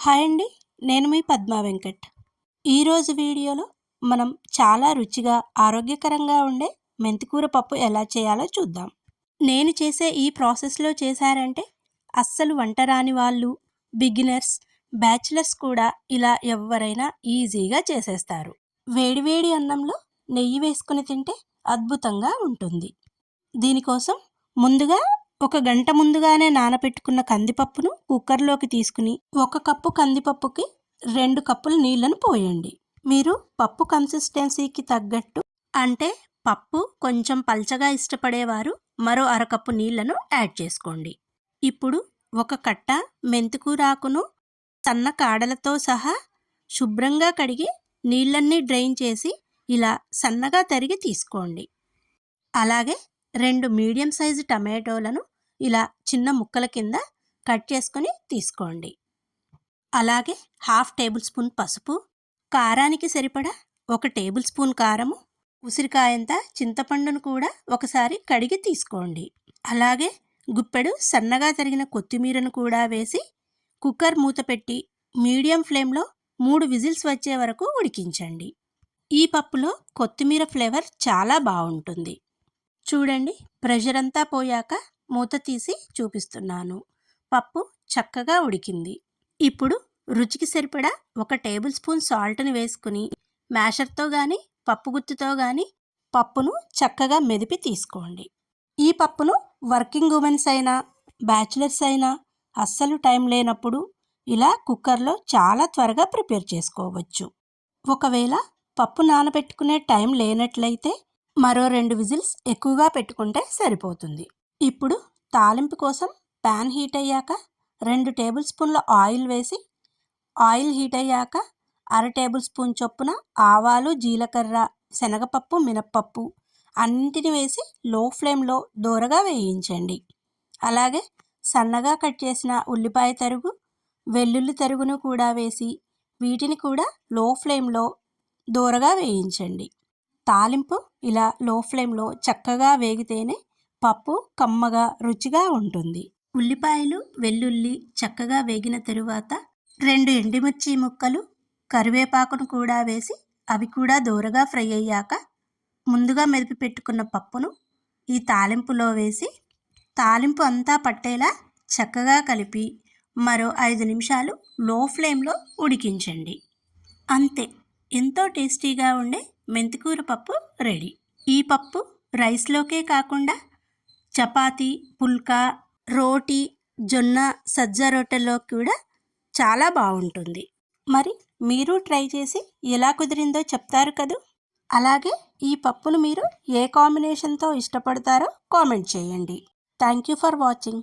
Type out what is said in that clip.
Hi అండి, నేను మీ పద్మా వెంకట్. ఈరోజు వీడియోలో మనం చాలా రుచిగా ఆరోగ్యకరంగా ఉండే మెంతికూర పప్పు ఎలా చేయాలో చూద్దాం. నేను చేసే ఈ ప్రాసెస్లో చేశారంటే అస్సలు వంట రాని వాళ్ళు, బిగినర్స్, బ్యాచిలర్స్ కూడా ఇలా ఎవరైనా ఈజీగా చేసేస్తారు. వేడివేడి అన్నంలో నెయ్యి వేసుకుని తింటే అద్భుతంగా ఉంటుంది. దీనికోసం ముందుగా ఒక గంట ముందుగానే నానబెట్టుకున్న కందిపప్పును కుక్కర్లోకి తీసుకుని 1 కప్పు కందిపప్పుకి 2 కప్పులు నీళ్లను పోయండి. మీరు పప్పు కన్సిస్టెన్సీకి తగ్గట్టు, అంటే పప్పు కొంచెం పల్చగా ఇష్టపడేవారు మరో అరకప్పు నీళ్లను యాడ్ చేసుకోండి. ఇప్పుడు 1 కట్ట మెంతికూరాకును సన్న కాడలతో సహా శుభ్రంగా కడిగి నీళ్ళన్నీ డ్రైన్ చేసి ఇలా సన్నగా తరిగి తీసుకోండి. అలాగే 2 మీడియం సైజు టమాటోలను ఇలా చిన్న ముక్కల కింద కట్ చేసుకొని తీసుకోండి. అలాగే 1/2 టేబుల్ స్పూన్ పసుపు, కారానికి సరిపడా 1 టేబుల్ స్పూన్ కారము, ఉసిరికాయంత చింతపండును కూడా ఒకసారి కడిగి తీసుకోండి. అలాగే గుప్పెడు సన్నగా తరిగిన కొత్తిమీరను కూడా వేసి కుక్కర్ మూత పెట్టి మీడియం ఫ్లేమ్లో 3 విజిల్స్ వచ్చే వరకు ఉడికించండి. ఈ పప్పులో కొత్తిమీర ఫ్లేవర్ చాలా బాగుంటుంది. చూడండి, ప్రెషర్ అంతా పోయాక మూత తీసి చూపిస్తున్నాను. పప్పు చక్కగా ఉడికింది. ఇప్పుడు రుచికి సరిపడా 1 టేబుల్ స్పూన్ సాల్ట్ని వేసుకుని మ్యాషర్తో కానీ పప్పు గుత్తితో కానీ పప్పును చక్కగా మెదిపి తీసుకోండి. ఈ పప్పును వర్కింగ్ ఉమెన్స్ అయినా బ్యాచిలర్స్ అయినా అస్సలు టైం లేనప్పుడు ఇలా కుక్కర్లో చాలా త్వరగా ప్రిపేర్ చేసుకోవచ్చు. ఒకవేళ పప్పు నానబెట్టుకునే టైం లేనట్లయితే మరో 2 విజిల్స్ ఎక్కువగా పెట్టుకుంటే సరిపోతుంది. ఇప్పుడు తాలింపు కోసం ప్యాన్ హీట్ అయ్యాక 2 టేబుల్ స్పూన్ల ఆయిల్ వేసి, ఆయిల్ హీట్ అయ్యాక 1/2 టేబుల్ స్పూన్ చొప్పున ఆవాలు, జీలకర్ర, శనగపప్పు, మినప్పప్పు అన్నింటిని వేసి లో ఫ్లేమ్లో దోరగా వేయించండి. అలాగే సన్నగా కట్ చేసిన ఉల్లిపాయ తరుగు, వెల్లుల్లి తరుగును కూడా వేసి వీటిని కూడా లో ఫ్లేమ్లో దోరగా వేయించండి. తాలింపు ఇలా లో ఫ్లేమ్లో చక్కగా వేగితేనే పప్పు కమ్మగా రుచిగా ఉంటుంది. ఉల్లిపాయలు, వెల్లుల్లి చక్కగా వేగిన తరువాత 2 ఎండుమిర్చి ముక్కలు, కరివేపాకును కూడా వేసి అవి కూడా దోరగా ఫ్రై అయ్యాక ముందుగా మెదిపి పెట్టుకున్న పప్పును ఈ తాలింపులో వేసి తాలింపు అంతా పట్టేలా చక్కగా కలిపి మరో 5 నిమిషాలు లో ఫ్లేమ్లో ఉడికించండి. అంతే, ఎంతో టేస్టీగా ఉండే మెంతికూర పప్పు రెడీ. ఈ పప్పు రైస్లోకే కాకుండా చపాతీ, పుల్కా, రోటీ, జొన్న, సజ్జ రొట్టెలో కూడా చాలా బాగుంటుంది. మరి మీరు ట్రై చేసి ఎలా కుదిరిందో చెప్తారు కదూ. అలాగే ఈ పప్పును మీరు ఏ కాంబినేషన్తో ఇష్టపడతారో కామెంట్ చేయండి. Thank you for watching.